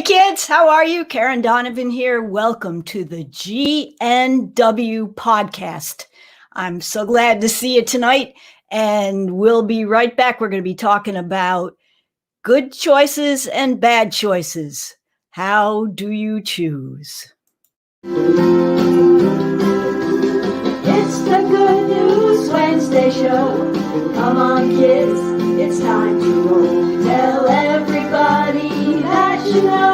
Hey kids, how are you? Karen Donovan here. Welcome to the GNW podcast. I'm so glad to see you tonight, and we'll be right back. We're going to be talking about good choices and bad choices. How do you choose? It's the Good News Wednesday show. Come on, kids, it's time to roll. Tell everybody that you know.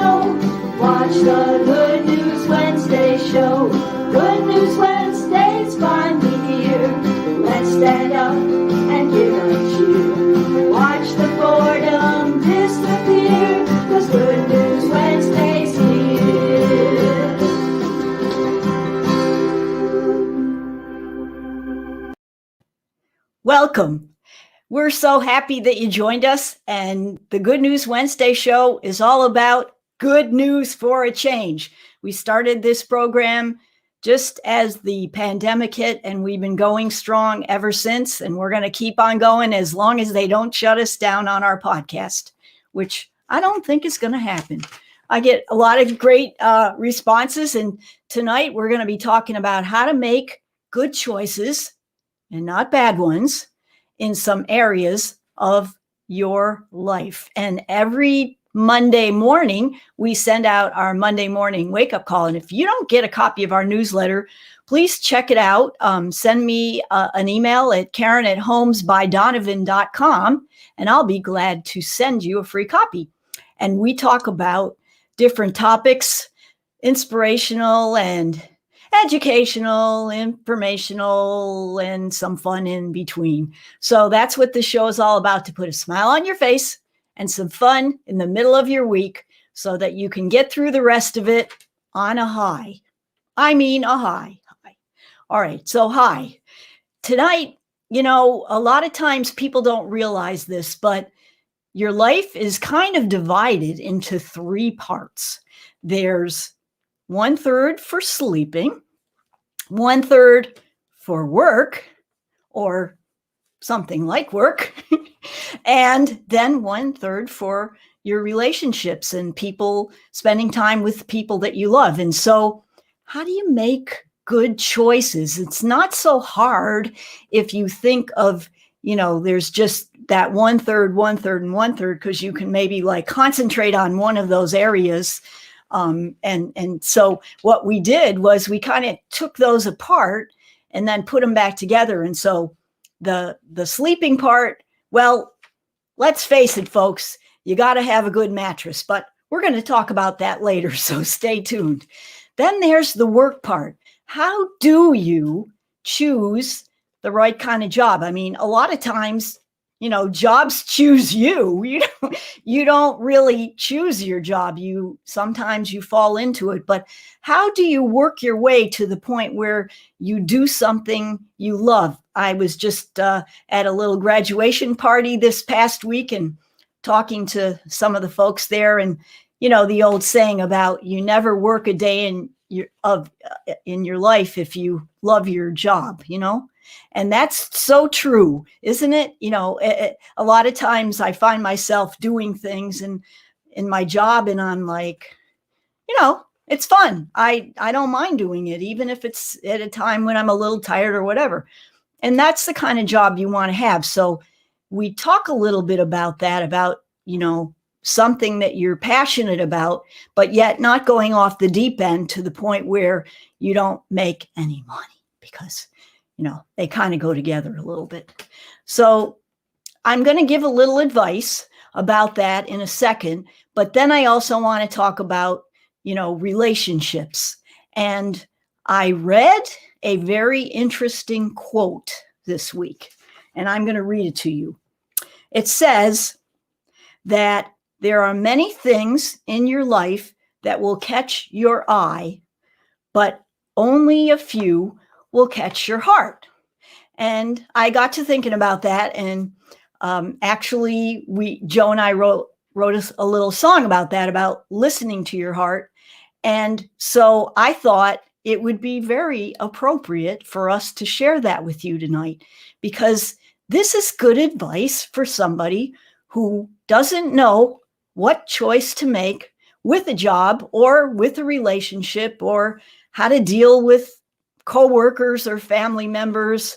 Watch the Good News Wednesday show. Good News Wednesday's finally here. Let's stand up and give a cheer. Watch the boredom disappear, 'cause Good News Wednesday's here. Welcome. We're so happy that you joined us, and the Good News Wednesday show is all about good news for a change. We started this program just as the pandemic hit, and we've been going strong ever since, and we're going to keep on going as long as they don't shut us down on our podcast, which I don't think is going to happen. I get a lot of great responses, and tonight we're going to be talking about how to make good choices and not bad ones in some areas of your life. And every Monday morning, we send out our Monday morning wake-up call. And if you don't get a copy of our newsletter, please check it out. Send me an email at karen@homesbydonovan.com, and I'll be glad to send you a free copy. And we talk about different topics, inspirational and educational, informational, and some fun in between. So that's what this show is all about, to put a smile on your face and some fun in the middle of your week so that you can get through the rest of it on a high. I mean, a high. All right. So hi. Tonight, a lot of times people don't realize this, but your life is kind of divided into three parts. There's 1/3 for sleeping, 1/3 for work or something like work, and then 1/3 for your relationships and people, spending time with people that you love. And so how do you make good choices? It's not so hard if you think of, there's just that 1/3, 1/3, and 1/3, because you can maybe concentrate on one of those areas. And so what we did was we kind of took those apart and then put them back together. And so the sleeping part, well, let's face it, folks, you got to have a good mattress, but we're going to talk about that later. So stay tuned. Then there's the work part. How do you choose the right kind of job? I mean, a lot of times, jobs choose you. You don't really choose your job. Sometimes you fall into it, but how do you work your way to the point where you do something you love? I was just at a little graduation party this past week and talking to some of the folks there, and the old saying about you never work a day in your life if you love your job, And that's so true, isn't it? A lot of times I find myself doing things in my job, and I'm like, it's fun. I don't mind doing it, even if it's at a time when I'm a little tired or whatever. And that's the kind of job you want to have. So we talk a little bit about that, about, something that you're passionate about, but yet not going off the deep end to the point where you don't make any money, because they kind of go together a little bit. So I'm going to give a little advice about that in a second, but then I also want to talk about, relationships. And I read a very interesting quote this week, and I'm going to read it to you. It says that there are many things in your life that will catch your eye, but only a few will catch your heart. And I got to thinking about that. And actually, Joe and I wrote a little song about that, about listening to your heart. And so I thought it would be very appropriate for us to share that with you tonight, because this is good advice for somebody who doesn't know what choice to make with a job or with a relationship, or how to deal with coworkers or family members.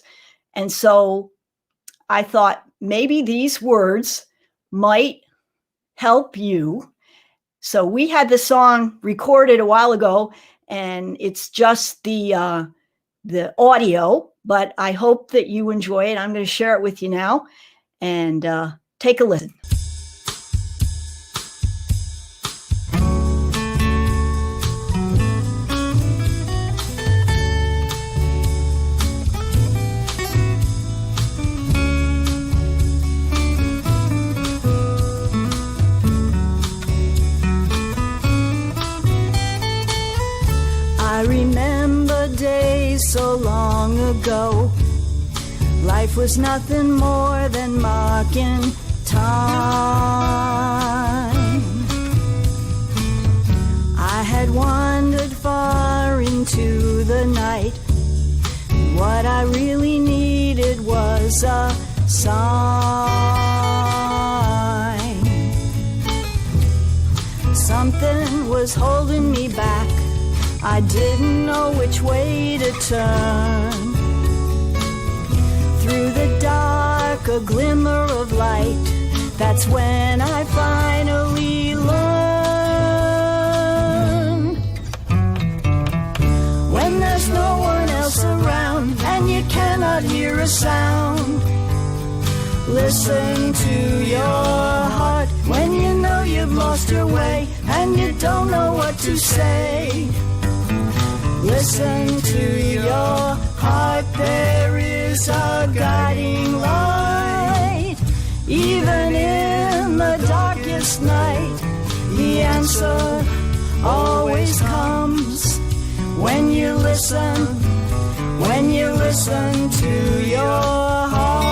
And so I thought maybe these words might help you. So we had the song recorded a while ago, and it's just the audio, but I hope that you enjoy it. I'm going to share it with you now, and take a listen. I remember days so long ago. Life was nothing more than marking time. I had wandered far into the night. What I really needed was a sign. Something was holding me back. I didn't know which way to turn. Through the dark, a glimmer of light. That's when I finally learned. When there's no one else around and you cannot hear a sound, listen to your heart. When you know you've lost your way and you don't know what to say, listen to your heart. There is a guiding light. Even in the darkest night, the answer always comes when you listen to your heart.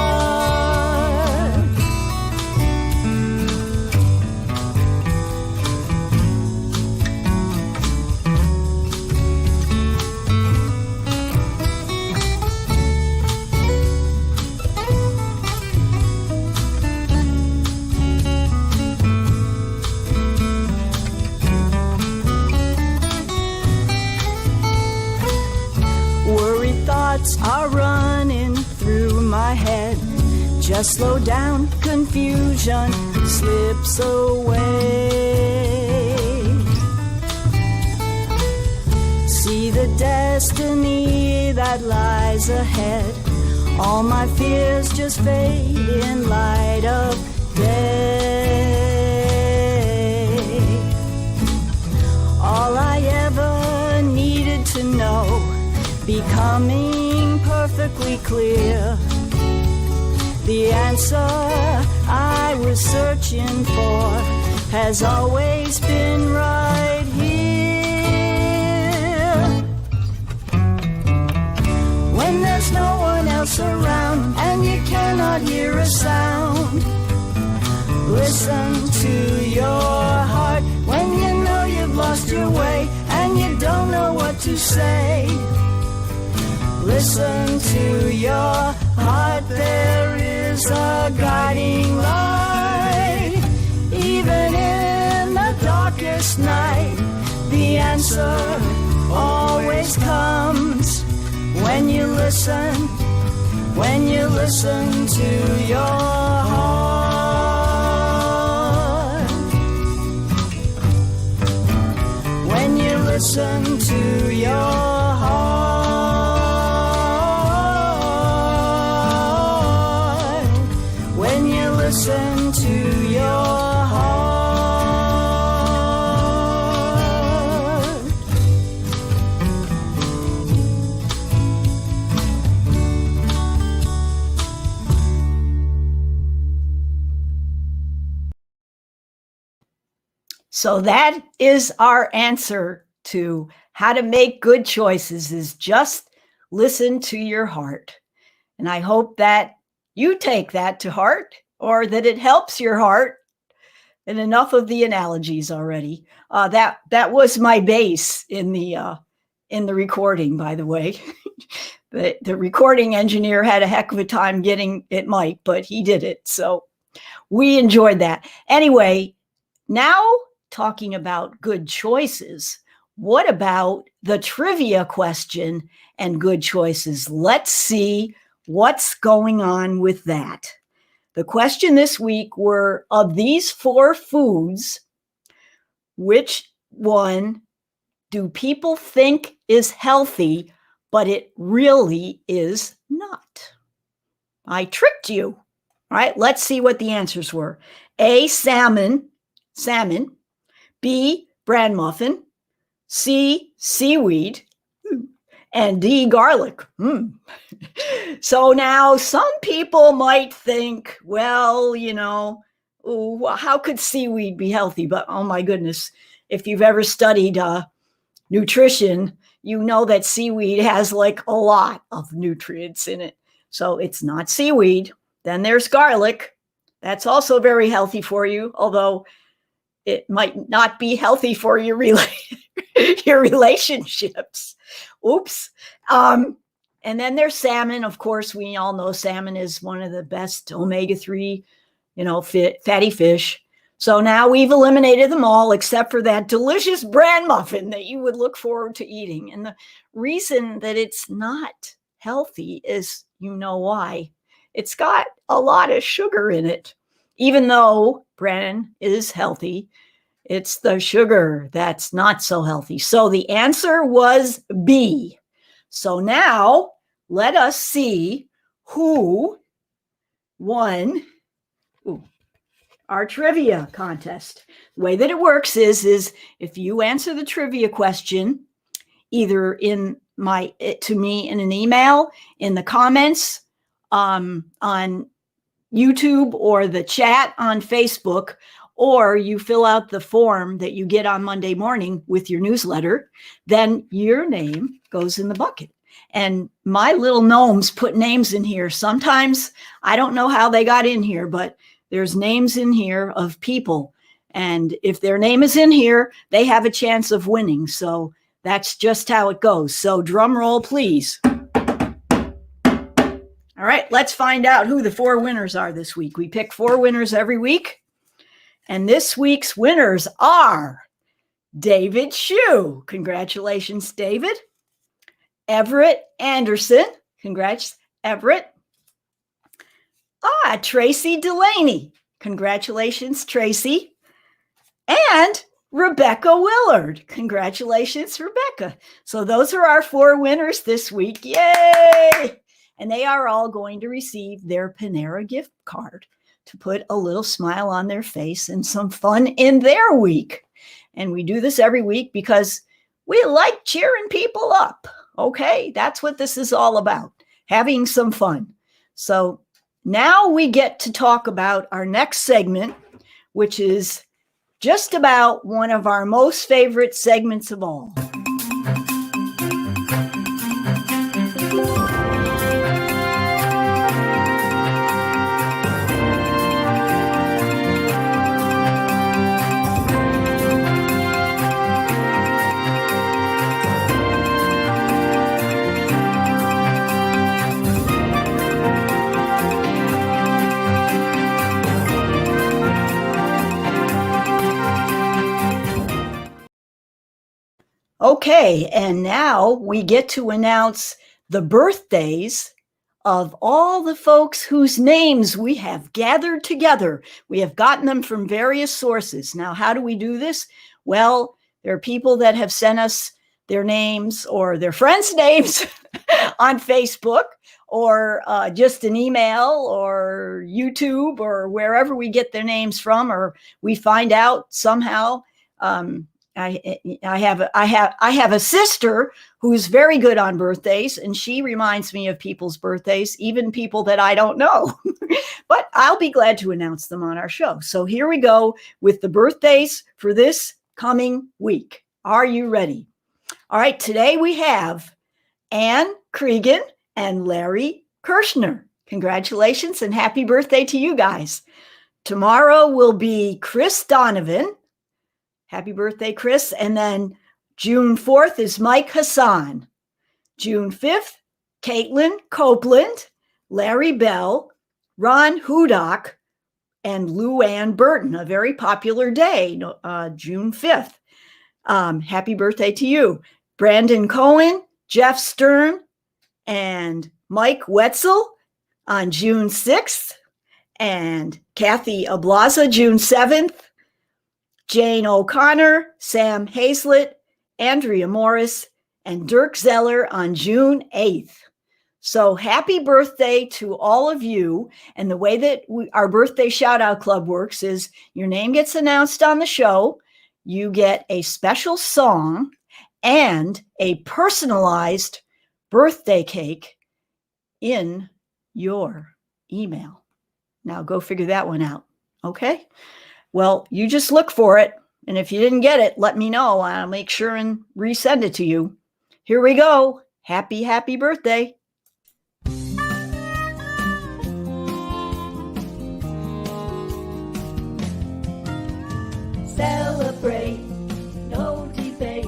Are running through my head. Just slow down, confusion slips away. See the destiny that lies ahead. All my fears just fade in light of day. All I ever needed to know, becoming perfectly clear. The answer I was searching for has always been right here. When there's no one else around and you cannot hear a sound, listen to your heart. When you know you've lost your way and you don't know what to say, listen to your heart. There is a guiding light. Even in the darkest night, the answer always comes when you listen to your heart. When you listen to your heart. Listen to your heart. So that is our answer to how to make good choices, is just listen to your heart. And I hope that you take that to heart, or that it helps your heart. And enough of the analogies already. That was my bass in the recording, by the way. The recording engineer had a heck of a time getting it mic, but he did it. So we enjoyed that. Anyway, now talking about good choices, what about the trivia question and good choices? Let's see what's going on with that. The question this week were, of these 4 foods, which one do people think is healthy, but it really is not? I tricked you. All right, let's see what the answers were. A, salmon. B, bran muffin. C, seaweed. And D, garlic. So now some people might think, well, how could seaweed be healthy? But oh my goodness, if you've ever studied nutrition, you know that seaweed has like a lot of nutrients in it. So it's not seaweed. Then there's garlic. That's also very healthy for you, although it might not be healthy for your relationships. Oops. And then there's salmon. Of course, we all know salmon is one of the best omega-3, fatty fish. So now we've eliminated them all except for that delicious bran muffin that you would look forward to eating. And the reason that it's not healthy is, why. It's got a lot of sugar in it. Even though bran is healthy, it's the sugar that's not so healthy. So the answer was B. So now let us see who won our trivia contest. The way that it works is if you answer the trivia question, either to me in an email, in the comments on YouTube, or the chat on Facebook, or you fill out the form that you get on Monday morning with your newsletter, then your name goes in the bucket. And my little gnomes put names in here. Sometimes I don't know how they got in here, but there's names in here of people. And if their name is in here, they have a chance of winning. So that's just how it goes. So drum roll, please. All right, let's find out who the 4 winners are this week. We pick 4 winners every week. And this week's winners are David Shue. Congratulations, David. Everett Anderson. Congrats, Everett. Tracy Delaney. Congratulations, Tracy. And Rebecca Willard. Congratulations, Rebecca. So those are our 4 winners this week. Yay! And they are all going to receive their Panera gift card to put a little smile on their face and some fun in their week. And we do this every week because we like cheering people up. Okay, that's what this is all about, having some fun. So now we get to talk about our next segment, which is just about one of our most favorite segments of all. Okay, and now we get to announce the birthdays of all the folks whose names we have gathered together. We have gotten them from various sources. Now, how do we do this? Well, there are people that have sent us their names or their friends' names on Facebook, or just an email, or YouTube, or wherever we get their names from, or we find out somehow. I have a sister who's very good on birthdays, and she reminds me of people's birthdays, even people that I don't know. But I'll be glad to announce them on our show. So here we go with the birthdays for this coming week. Are you ready? All right, today we have Anne Cregan and Larry Kirshner. Congratulations and happy birthday to you guys. Tomorrow will be Chris Donovan. Happy birthday, Chris. And then June 4th is Mike Hassan. June 5th, Caitlin Copeland, Larry Bell, Ron Hudak, and Lou Ann Burton, a very popular day, June 5th. Happy birthday to you. Brandon Cohen, Jeff Stern, and Mike Wetzel on June 6th, and Kathy Ablaza, June 7th, Jane O'Connor, Sam Hazlett, Andrea Morris, and Dirk Zeller on June 8th. So happy birthday to all of you. And the way that our birthday shout out club works is your name gets announced on the show. You get a special song and a personalized birthday cake in your email. Now go figure that one out. Okay. Well, you just look for it. And if you didn't get it, let me know. I'll make sure and resend it to you. Here we go. Happy, happy birthday. Celebrate, no debate.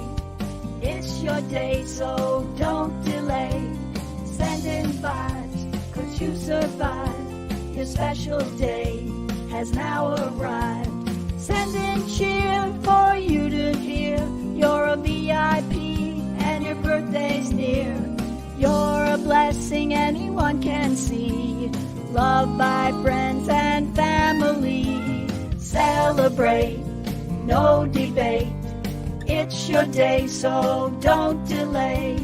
It's your day, so don't delay. Send in vibes, 'cause you survived. Your special day has now arrived. Send in cheer for you to hear. You're a VIP and your birthday's near. You're a blessing anyone can see. Loved by friends and family. Celebrate, no debate. It's your day, so don't delay.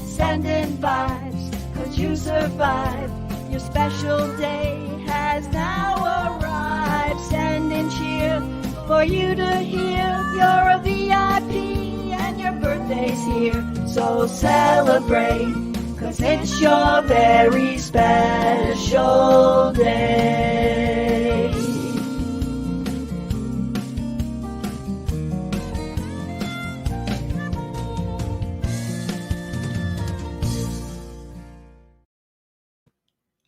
Send in vibes, 'cause you survived. Your special day has now arrived. Send in cheer for you to hear. You're a VIP and your birthday's here. So celebrate, 'cause it's your very special day.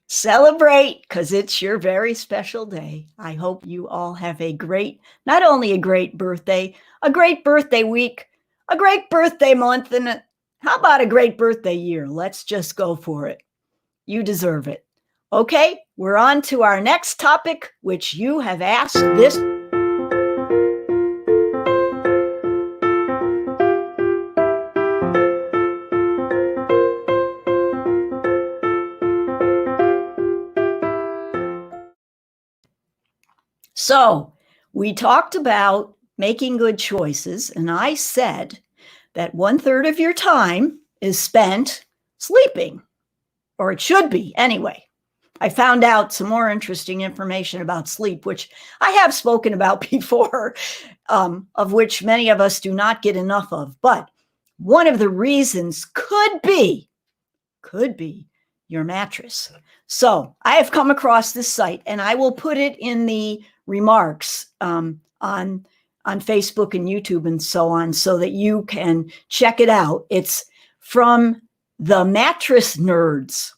Celebrate, because it's your very special day. I hope you all have a great, not only a great birthday week, a great birthday month, and how about a great birthday year? Let's just go for it. You deserve it. Okay, we're on to our next topic, which you have asked this. So we talked about making good choices, and I said that 1/3 of your time is spent sleeping, or it should be anyway. I found out some more interesting information about sleep, which I have spoken about before, of which many of us do not get enough of. But one of the reasons could be your mattress. So I have come across this site, and I will put it in the remarks on Facebook and YouTube and so on, so that you can check it out. It's from the Mattress Nerds.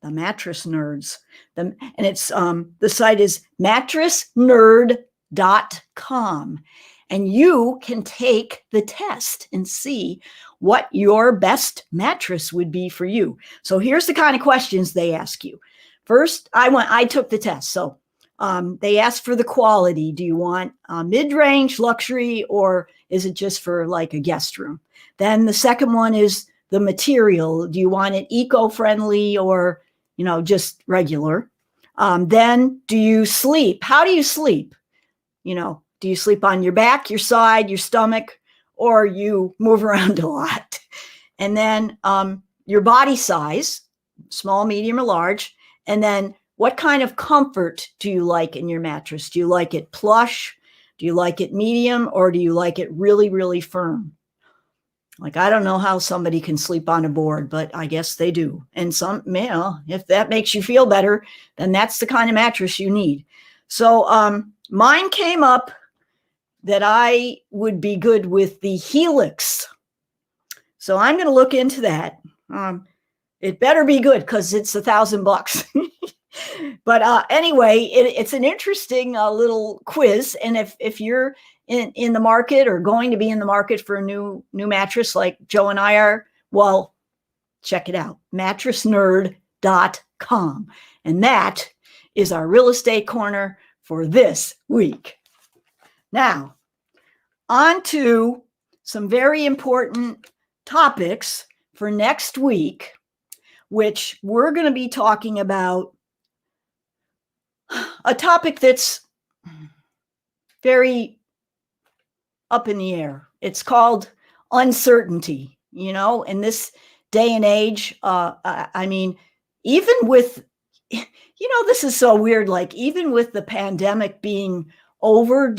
The Mattress Nerds. And it's the site is mattressnerd.com. And you can take the test and see what your best mattress would be for you. So here's the kind of questions they ask you. First, I took the test. So they ask for the quality. Do you want mid-range, luxury, or is it just for like a guest room? Then the second one is the material. Do you want it eco-friendly or, just regular? Then do you sleep? How do you sleep? Do you sleep on your back, your side, your stomach, or you move around a lot? And then your body size, small, medium, or large. And then what kind of comfort do you like in your mattress? Do you like it plush? Do you like it medium? Or do you like it really, really firm? Like, I don't know how somebody can sleep on a board, but I guess they do. And if that makes you feel better, then that's the kind of mattress you need. So mine came up that I would be good with the Helix. So I'm going to look into that. It better be good, because it's $1,000. But anyway, it's an interesting little quiz. And if you're in the market or going to be in the market for a new mattress like Joe and I are, well, check it out, mattressnerd.com. And that is our real estate corner for this week. Now, on to some very important topics for next week, which we're going to be talking about a topic that's very up in the air. It's called uncertainty. In this day and age, I mean, even with, this is so weird, like even with the pandemic being over,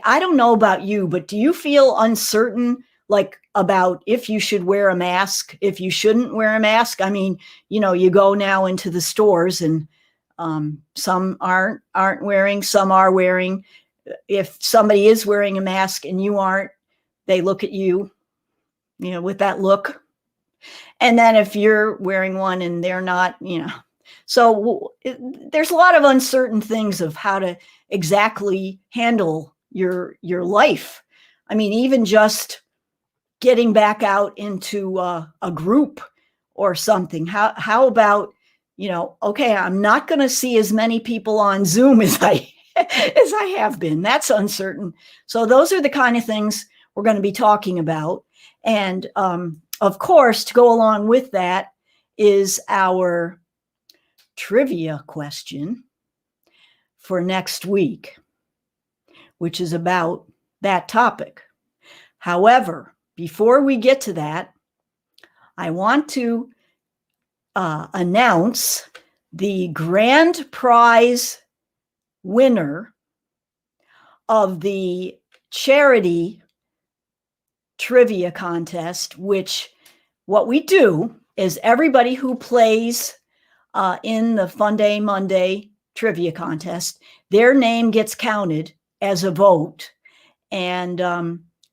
I don't know about you, but do you feel uncertain, like about if you should wear a mask, if you shouldn't wear a mask? I mean, you go now into the stores and some aren't wearing, some are wearing. If somebody is wearing a mask and you aren't, they look at you, with that look. And then if you're wearing one and they're not, so there's a lot of uncertain things of how to exactly handle your life. I mean, even just getting back out into a group or something. How about, okay, I'm not going to see as many people on Zoom as I have been. That's uncertain. So those are the kind of things we're going to be talking about. And of course, to go along with that is our trivia question for next week, which is about that topic. However, before we get to that, I want to announce the grand prize winner of the charity trivia contest, which what we do is everybody who plays in the Fun Day Monday trivia contest, their name gets counted as a vote. And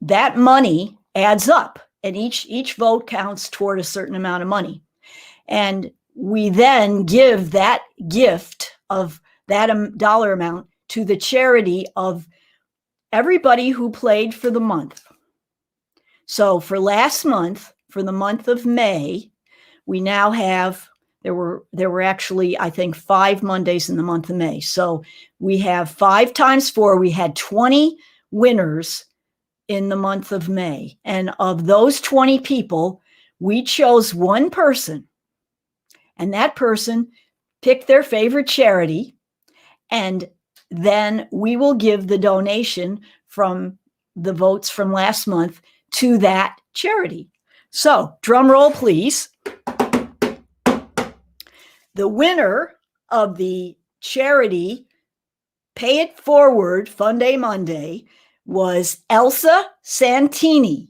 that money adds up, and each vote counts toward a certain amount of money. And we then give that gift of that dollar amount to the charity of everybody who played for the month. So for last month, for the month of May, we now have, there were actually, I think, 5 Mondays in the month of May. So we have 5 times 4, we had 20 winners in the month of May. And of those 20 people, we chose one person, and that person picked their favorite charity, and then we will give the donation from the votes from last month to that charity. So, drum roll, please. The winner of the charity Pay It Forward Fun Day Monday was Elsa Santini.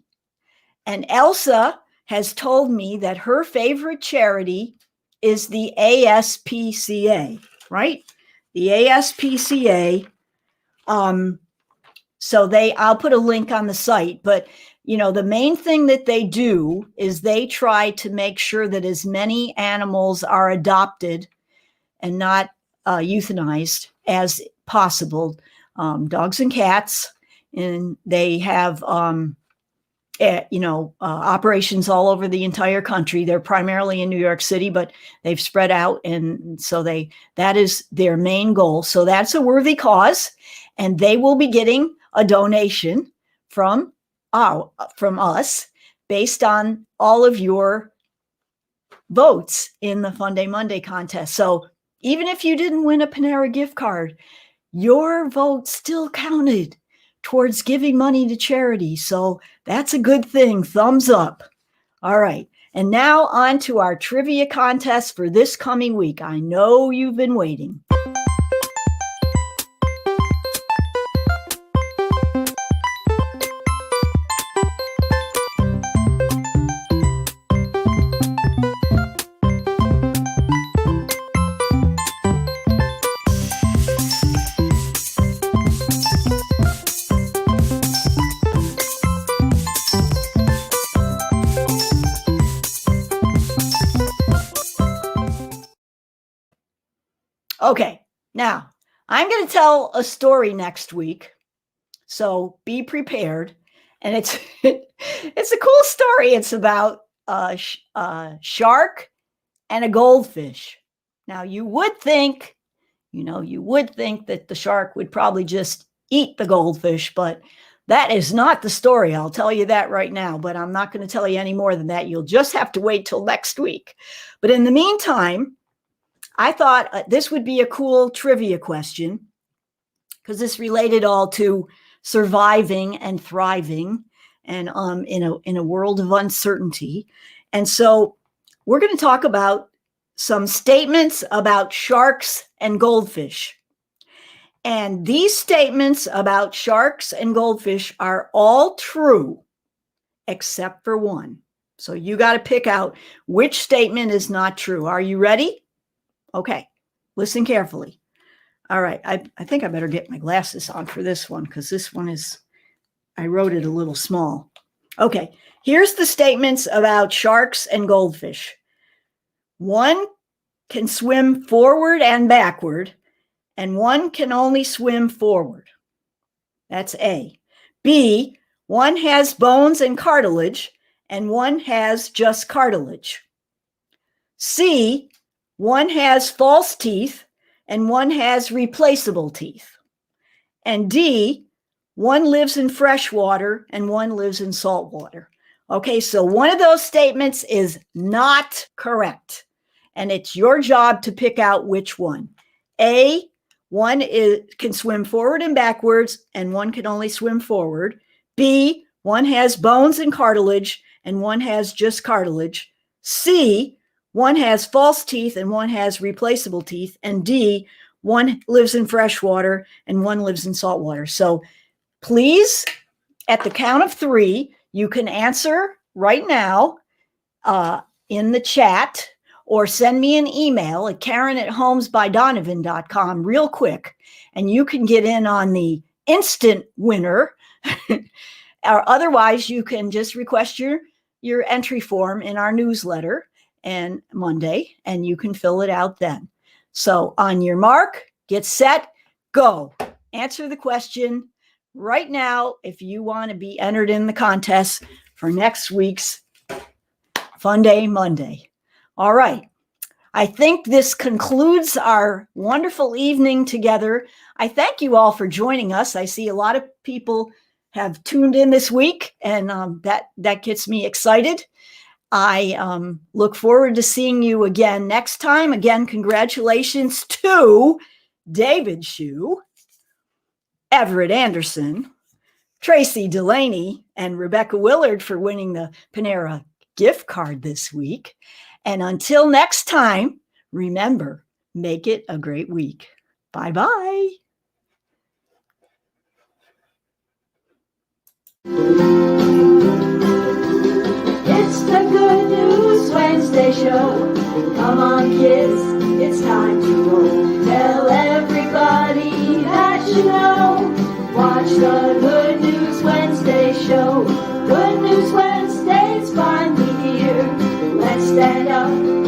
And Elsa has told me that her favorite charity is the ASPCA, right? The ASPCA. So I'll put a link on the site, but the main thing that they do is they try to make sure that as many animals are adopted and not euthanized as possible, dogs and cats. And they have, operations all over the entire country. They're primarily in New York City, but they've spread out. And so that is their main goal. So that's a worthy cause. And they will be getting a donation from us based on all of your votes in the Fun Day Monday contest. So even if you didn't win a Panera gift card, your vote still counted towards giving money to charity. So that's a good thing. Thumbs up. All right. And now on to our trivia contest for this coming week. I know you've been waiting. Okay, now I'm going to tell a story next week, so be prepared. And it's it's a cool story. It's about a shark and a goldfish. Now you would think You know, you would think that the shark would probably just eat the goldfish, but that is not the story. I'll tell you that right now, but I'm not going to tell you any more than that. You'll just have to wait till next week. But in the meantime, I thought this would be a cool trivia question because this related all to surviving and thriving and in a world of uncertainty. And so we're going to talk about some statements about sharks and goldfish. And these statements about sharks and goldfish are all true, except for one. So you got to pick out which statement is not true. Are you ready? Okay, listen carefully. All right, I think I better get my glasses on for this one because this one is, I wrote it a little small. Okay, here's the statements about sharks and goldfish. One can swim forward and backward, and one can only swim forward. That's A. B, one has bones and cartilage, and one has just cartilage. C, one has false teeth, and one has replaceable teeth. And D, one lives in fresh water, and one lives in salt water. Okay, so one of those statements is not correct. And it's your job to pick out which one. A, one can swim forward and backwards, and one can only swim forward. B, one has bones and cartilage, and one has just cartilage. C, one has false teeth, and one has replaceable teeth. And D, one lives in fresh water, and one lives in salt water. So please, at the count of 3, you can answer right now in the chat, or send me an email at Karen@homesbydonovan.com real quick, and you can get in on the instant winner. Or otherwise, you can just request your entry form in our newsletter and Monday, and you can fill it out then. So on your mark, get set, go. Answer the question right now if you want to be entered in the contest for next week's Fun Day Monday. All right. I think this concludes our wonderful evening together. I thank you all for joining us. I see a lot of people have tuned in this week, and that gets me excited. I look forward to seeing you again next time. Again, congratulations to David Shue, Everett Anderson, Tracy Delaney, and Rebecca Willard for winning the Panera gift card this week. And until next time, remember, make it a great week. Bye-bye. It's the Good News Wednesday show. Come on, kids, it's time to roll. Tell everybody that you know. Watch the Good News Wednesday show. Good News Wednesday's finally here. Let's stand up